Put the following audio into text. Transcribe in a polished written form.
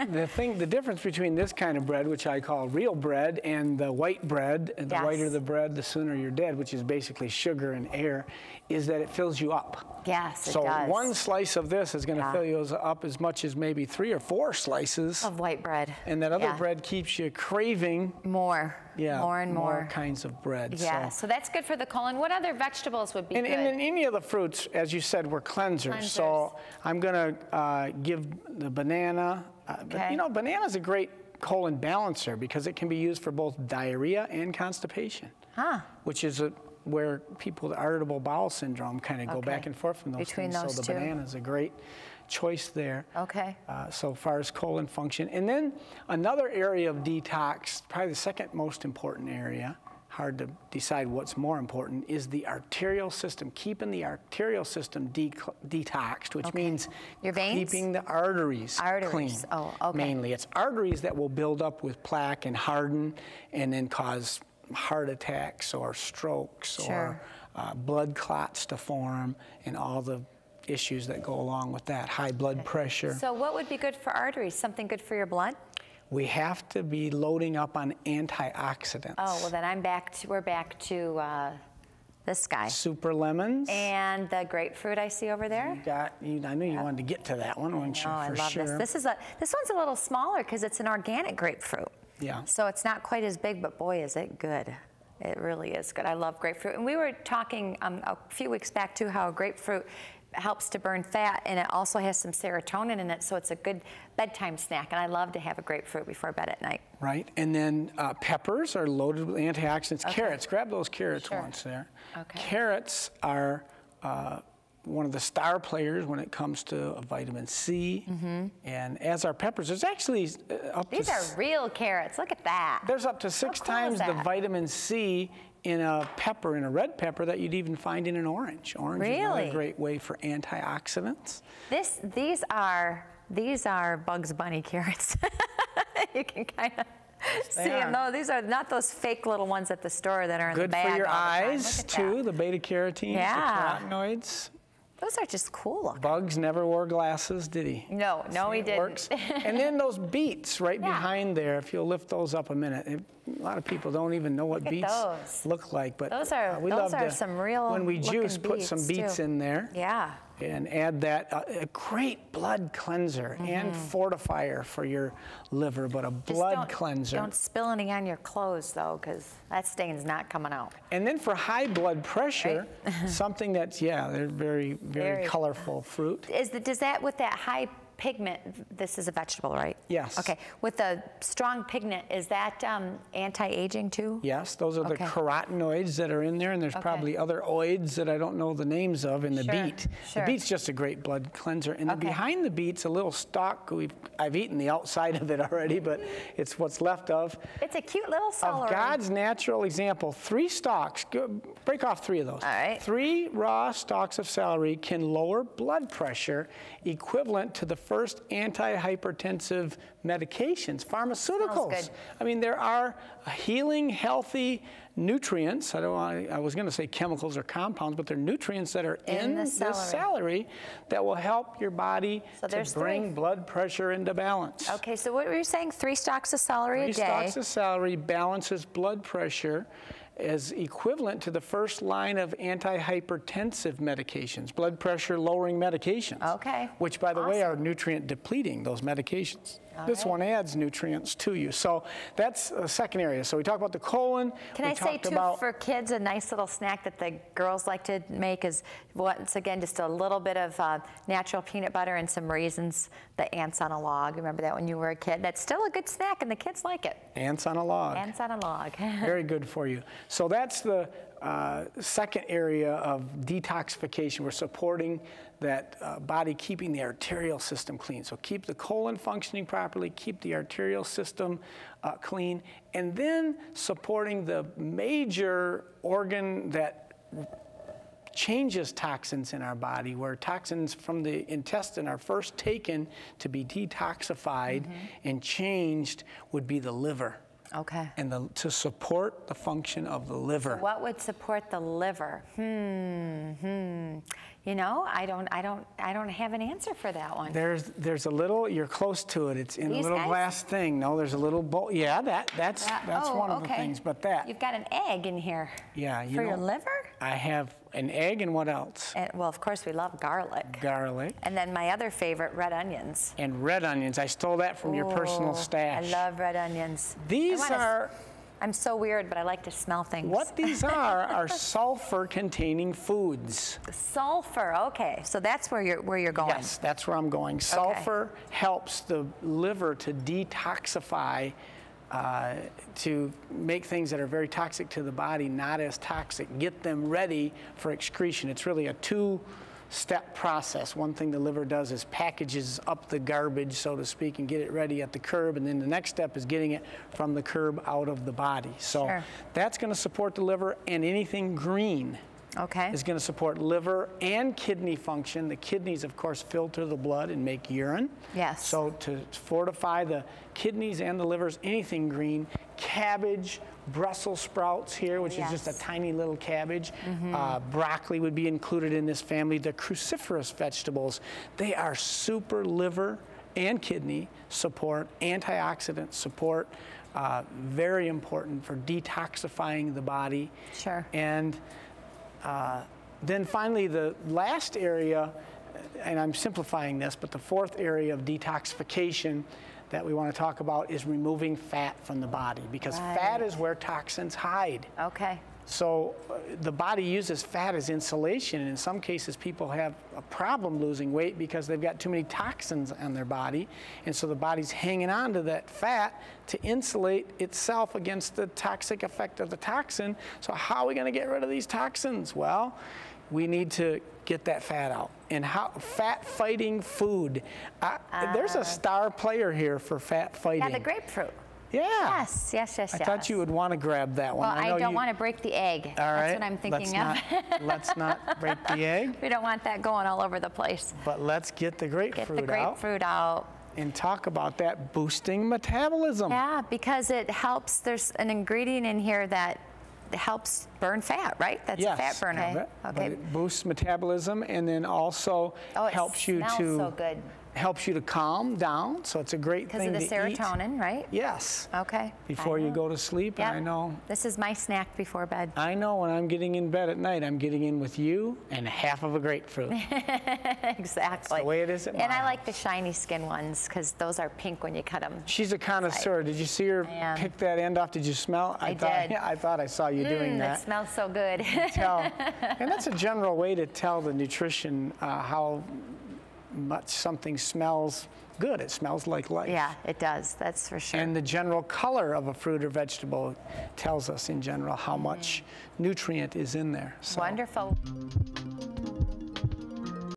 The difference between this kind of bread, which I call real bread, and the white bread, and the whiter the bread, the sooner you're dead, which is basically sugar and air, is that it fills you up. Yes, it so does. One slice of this is going to fill you up as much as maybe 3 or 4 slices of white bread. And that other bread keeps you craving more. Yeah, more and more kinds of bread. Yeah, so that's good for the colon. What other vegetables would be good? And any of the fruits, as you said, were cleansers. So I'm going to give the banana. But, you know, banana's a great colon balancer because it can be used for both diarrhea and constipation, which is where people with irritable bowel syndrome kind of go back and forth from those things. So the banana is a great choice there. So far as colon function. And then another area of detox, probably the second most important area, hard to decide what's more important, is the arterial system, keeping the arterial system detoxed, which means your veins? Keeping the arteries clean. Mainly. It's arteries that will build up with plaque and harden and then cause heart attacks or strokes or blood clots to form and all the issues that go along with that, high blood pressure. So what would be good for arteries? Something good for your blood? We have to be loading up on antioxidants. Oh, well then we're back to this guy. Super lemons. And the grapefruit I see over there. I knew you wanted to get to that one, weren't you? I love this. This one's a little smaller because it's an organic grapefruit. Yeah. So it's not quite as big, but boy, is it good. It really is good. I love grapefruit. And we were talking a few weeks back too how grapefruit helps to burn fat, and it also has some serotonin in it, so it's a good bedtime snack, and I love to have a grapefruit before bed at night. Right, and then peppers are loaded with antioxidants. Carrots, grab those carrots once there. Carrots are one of the star players when it comes to vitamin C, and as are peppers. There's actually These are real carrots, look at that. There's up to 6 times the vitamin C in a pepper, in a red pepper, that you'd even find in an orange. Orange is another great way for antioxidants. These are Bugs Bunny carrots. You can kind of see them. No, these are not those fake little ones at the store that are in the bag. Good for your eyes, too, the beta-carotenes, the carotenoids. Those are just cool. Bugs never wore glasses, did he? No, he didn't. Works. And then those beets right behind there, if you'll lift those up a minute. A lot of people don't even know what beets look like, but those are some real when we juice, put some beets in there. Yeah. And add that, a great blood cleanser and fortifier for your liver, but a blood cleanser. Don't spill any on your clothes, though, because that stain's not coming out. And then for high blood pressure, something that's, they're very, very colorful fruit. Does that, with that high pigment, this is a vegetable, right? Yes. Okay, with the strong pigment, is that anti-aging too? Yes, those are the carotenoids that are in there, and there's probably other oids that I don't know the names of in the beet. The beet's just a great blood cleanser. And then behind the beet's a little stalk. I've eaten the outside of it already, but it's what's left of. It's a cute little celery. Of God's natural example, 3 stalks, break off 3 of those. All right. 3 raw stalks of celery can lower blood pressure equivalent to the first antihypertensive medications, pharmaceuticals. I mean, there are healing, healthy nutrients. I was going to say chemicals or compounds, but they're nutrients that are in the celery that will help your body to bring blood pressure into balance. Okay, so what were you saying? 3 stalks of celery a day? 3 stalks of celery balances blood pressure as equivalent to the first line of antihypertensive medications, blood pressure lowering medications. Okay. Which, by the way, are nutrient depleting, those medications. This one adds nutrients to you. So that's a second area. So we talk about the colon. Can I say, too, for kids, a nice little snack that the girls like to make is, once again, just a little bit of natural peanut butter and some raisins, the ants on a log. Remember that when you were a kid? That's still a good snack, and the kids like it. Ants on a log. Ants on a log. Very good for you. So that's the second area of detoxification. We're supporting that body keeping the arterial system clean. So keep the colon functioning properly, keep the arterial system clean, and then supporting the major organ that changes toxins in our body, where toxins from the intestine are first taken to be detoxified and changed, would be the liver. Okay. And to support the function of the liver. So what would support the liver? You know, I don't have an answer for that one. There's a little. You're close to it. It's in a little glass thing. No, there's a little bowl. Yeah, that's one of the things. But you've got an egg in here. Yeah, for your liver. I have an egg, and what else? And, well, of course, we love garlic. Garlic. And then my other favorite, red onions. And red onions. I stole that from your personal stash. I love red onions. These are... I'm so weird, but I like to smell things. What these are sulfur-containing foods. Sulfur, okay. So that's where you're going. Yes, that's where I'm going. Sulfur helps the liver to detoxify, to make things that are very toxic to the body not as toxic, get them ready for excretion. It's really a two-step process. One thing the liver does is packages up the garbage, so to speak, and get it ready at the curb, and then the next step is getting it from the curb out of the body. So that's going to support the liver, and anything green is going to support liver and kidney function. The kidneys, of course, filter the blood and make urine. Yes. So to fortify the kidneys and the livers, anything green, cabbage, Brussels sprouts here, which is just a tiny little cabbage. Broccoli would be included in this family. The cruciferous vegetables, they are super liver and kidney support, antioxidant support, very important for detoxifying the body. Sure. And then finally, the last area, and I'm simplifying this, but the fourth area of detoxification that we want to talk about is removing fat from the body, because fat is where toxins hide. Okay. So the body uses fat as insulation, and in some cases people have a problem losing weight because they've got too many toxins on their body, and so the body's hanging on to that fat to insulate itself against the toxic effect of the toxin. So how are we going to get rid of these toxins? Well, we need to get that fat out. And how fat-fighting food. There's a star player here for fat fighting. Yeah, the grapefruit. Yeah. Yes. I thought you would want to grab that one. Well, I don't want to break the egg. All right. That's what I'm thinking of. Let's not break the egg. We don't want that going all over the place. But let's get the grapefruit out. Get the grapefruit out. And talk about that boosting metabolism. Yeah, because it helps. There's an ingredient in here that helps burn fat, right? That's a fat burner. But it boosts metabolism, and then also helps you to helps you to calm down. So it's a great thing to eat. Because of the serotonin, right? Yes. Okay. Before you go to sleep, and I know. This is my snack before bed. I know when I'm getting in bed at night, I'm getting in with you and half of a grapefruit. Exactly. That's the way it is at my house. I like the shiny skin ones because those are pink when you cut them. She's a connoisseur. Did you see her pick that end off? Did you smell? I did. Yeah, I thought I saw you doing that. It smells so good. And that's a general way to tell the nutrition how much something smells good. It smells like life. Yeah, it does. That's for sure. And the general color of a fruit or vegetable tells us in general how much nutrient is in there. So. Wonderful.